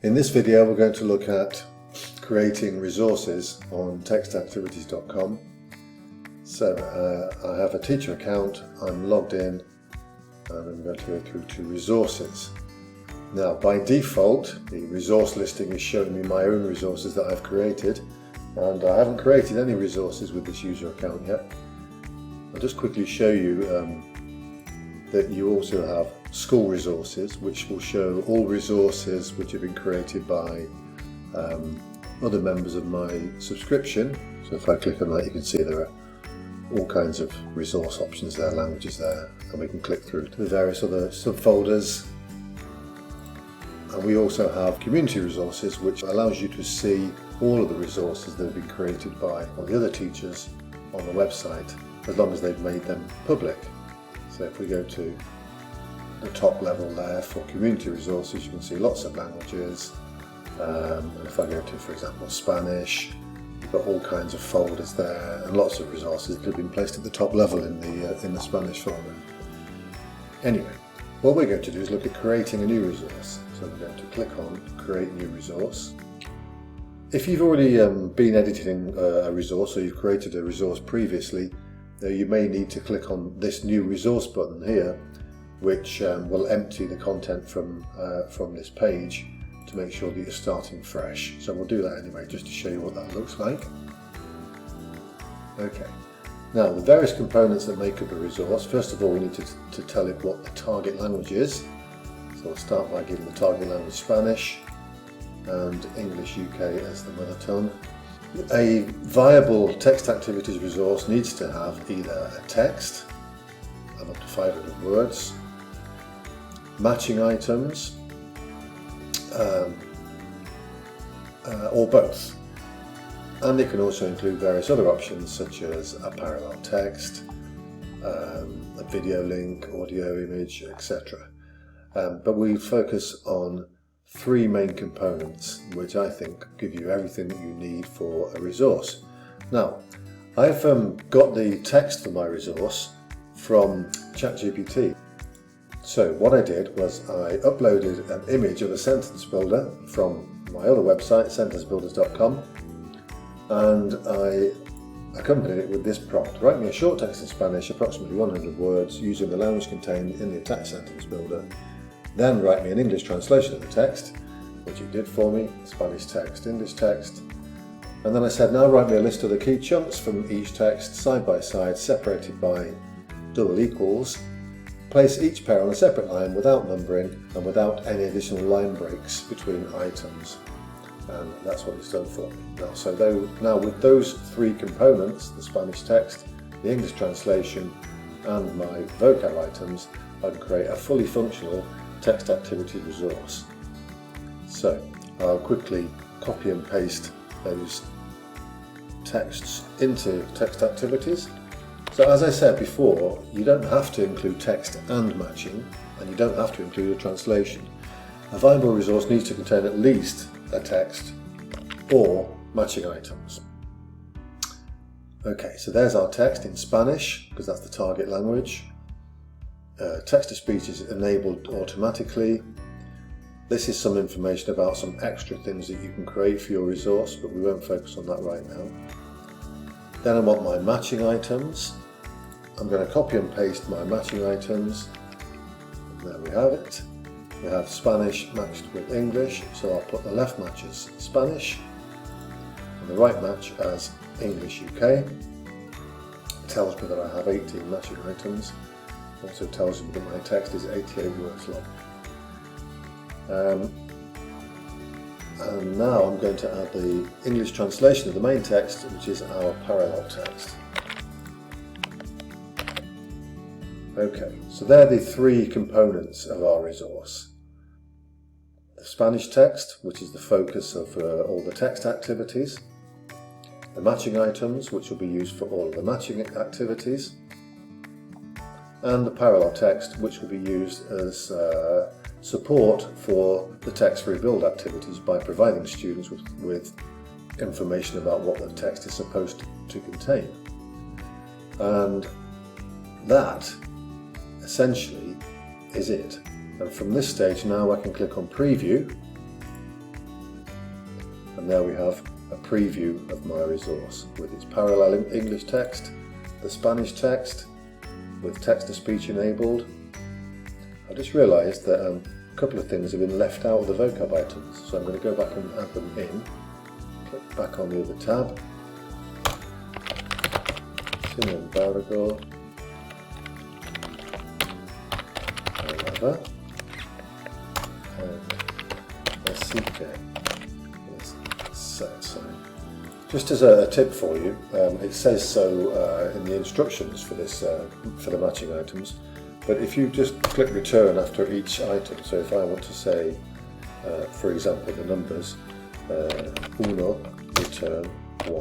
In this video we're going to look at creating resources on TextActivities.com. So I have a teacher account, I'm logged in, and I'm going to go through to resources. Now by default the resource listing is showing me my own resources that I've created, and I haven't created any resources with this user account yet. I'll just quickly show you that you also have school resources, which will show all resources which have been created by other members of my subscription. So if I click on that, you can see there are all kinds of resource options there, languages there, and we can click through to the various other subfolders. And we also have community resources, which allows you to see all of the resources that have been created by all the other teachers on the website, as long as they've made them public. So if we go to the top level there for community resources, you can see lots of languages. And if I go to, for example, Spanish, you've got all kinds of folders there and lots of resources that have been placed at the top level in the Spanish folder. Anyway, what we're going to do is look at creating a new resource. So we're going to click on Create New Resource. If you've already been editing a resource, or you've created a resource previously, you may need to click on this New Resource button here, which will empty the content from this page to make sure that you're starting fresh. So we'll do that anyway, just to show you what that looks like. Okay, now the various components that make up a resource. First of all, we need to tell it what the target language is. So we'll start by giving the target language Spanish and English UK as the mother tongue. A viable text activities resource needs to have either a text of up to 500 words, matching items, or both. And it can also include various other options such as a parallel text, a video link, audio, image, etc. But we focus on three main components which I think give you everything that you need for a resource. Now, I've got the text for my resource from ChatGPT. So what I did was I uploaded an image of a sentence builder from my other website, SentenceBuilders.com, and I accompanied it with this prompt: write me a short text in Spanish, approximately 100 words, using the language contained in the attached sentence builder. Then write me an English translation of the text, which it did for me, Spanish text, English text. And then I said, now write me a list of the key chunks from each text, side by side, separated by double equals. Place each pair on a separate line without numbering and without any additional line breaks between items. And that's what it's done for me. Now with those three components, the Spanish text, the English translation, and my vocab items, I can create a fully functional text activity resource. So I'll quickly copy and paste those texts into text activities. So as I said before, you don't have to include text and matching, and you don't have to include a translation. A viable resource needs to contain at least a text or matching items. Okay, so there's our text in Spanish, because that's the target language. Text-to-speech is enabled automatically. This is some information about some extra things that you can create for your resource, but we won't focus on that right now. Then I want my matching items. I'm going to copy and paste my matching items. There we have it. We have Spanish matched with English, so I'll put the left match as Spanish and the right match as English UK. It tells me that I have 18 matching items. Also tells me that my text is 88 words long. And now I'm going to add the English translation of the main text, which is our parallel text. Okay, so they're the three components of our resource. The Spanish text, which is the focus of all the text activities. The matching items, which will be used for all of the matching activities. And the parallel text, which will be used as support for the text rebuild activities by providing students with information about what the text is supposed to contain. And that essentially is it. And from this stage now I can click on preview, And there we have a preview of my resource with its parallel English text, the Spanish text with text-to-speech enabled. I just realised that a couple of things have been left out of the vocab items, so I'm going to go back and add them in. Click back on the other tab. Sin embargo, however, and así que is so. Just as a tip for you, it says so in the instructions for this for the matching items. But if you just click return after each item, so if I want to say, for example, the numbers, uno, return 1,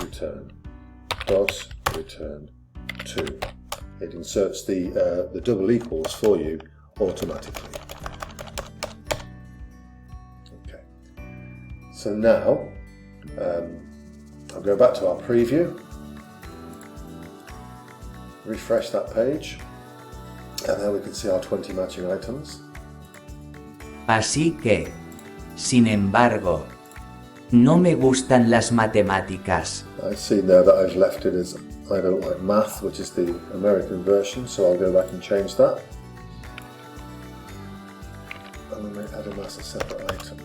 return dos, return 2. It inserts the double equals for you automatically. Okay. So now I'll go back to our preview, refresh that page, and there we can see our 20 matching items. Así que, sin embargo, no me gustan las matemáticas. I see now that I've left it as I don't like math, which is the American version, so I'll go back and change that. And then add them as a separate item.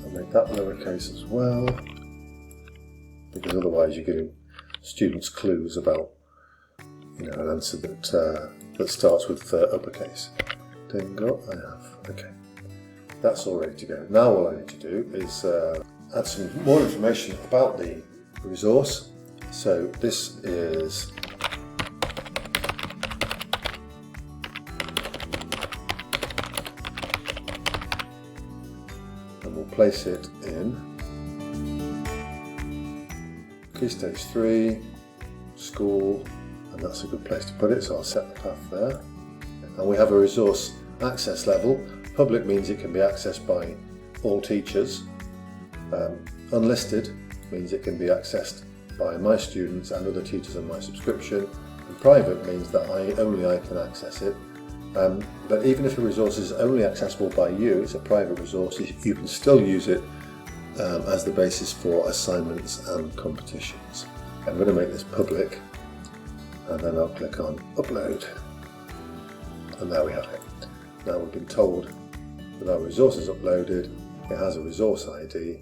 I'll make that lowercase as well, because otherwise you're giving students clues about, an answer that starts with uppercase. Tengo, I have. Okay, that's all ready to go. Now all I need to do is add some more information about the resource. So this is and we'll place it in Key Stage 3, School, and that's a good place to put it, so I'll set the path there. And we have a resource access level. Public means it can be accessed by all teachers. Unlisted means it can be accessed by my students and other teachers on my subscription. And private means that only I can access it. But even if a resource is only accessible by you, it's a private resource, you can still use it as the basis for assignments and competitions. I'm going to make this public, and then I'll click on upload, and there we have it. Now we've been told that our resource is uploaded, it has a resource ID,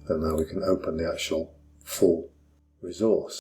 and now we can open the actual full resource.